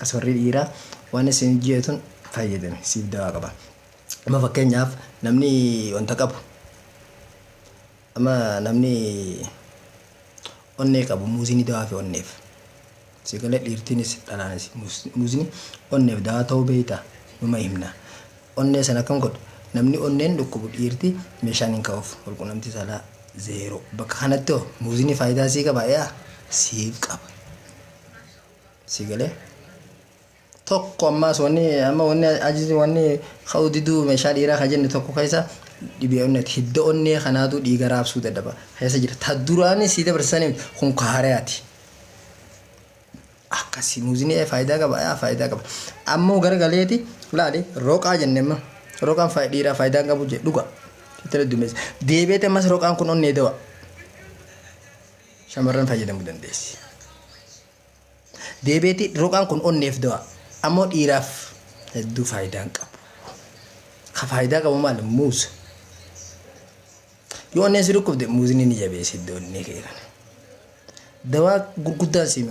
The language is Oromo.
akkas warri dhiiraa waan isin jeetun fayyadame siif dawaa qaba. Amma fakkeenyaaf namni wanta qabu amma namni onnee qabu muuzini dawaa fi onneef sigale dhiirtiinis dhalaanis muuzini onneef dawaa ta'uu beeyta numa himna. Onnee sana kan godhu namni onneen dhukkubu dhiirti meeshaan hin ka'uuf walqunnamtii saalaa zeero. Bakka kanatti muuzini faayidaa sii qaba yaa siif qaba. Sigale tokko ammaas wanni ajizi wanni khawdidu meeshaa dhiiraa kan jenne tokko keessa dhibee onnee hidda onnee kanaatu dhiiga raabsuu dadhaba keessa jira. Ta duraanii sii dabarsanii kun kaarayaati. Akkasi muuzini faayidaa qaba. Ammoo gargaleeti laali roqaa jennemma. Roqaan dhiiraa faayidaa qabu je dhuga. Itala dumeessa. Deebi'ee ammas roqaan kun onnee dawa. Shamarran fayyadamuu dandeessi. Deebi'ee roqaan kun onneef dawa. Ammoo dhiiraaf hedduu faayidaa qabu. Ka faayidaa qabu maal muuz. Yoo onneen si dhukkubde muuzini ni jabeessi iddoo onnee kee kana. Dawaa gurguddaan si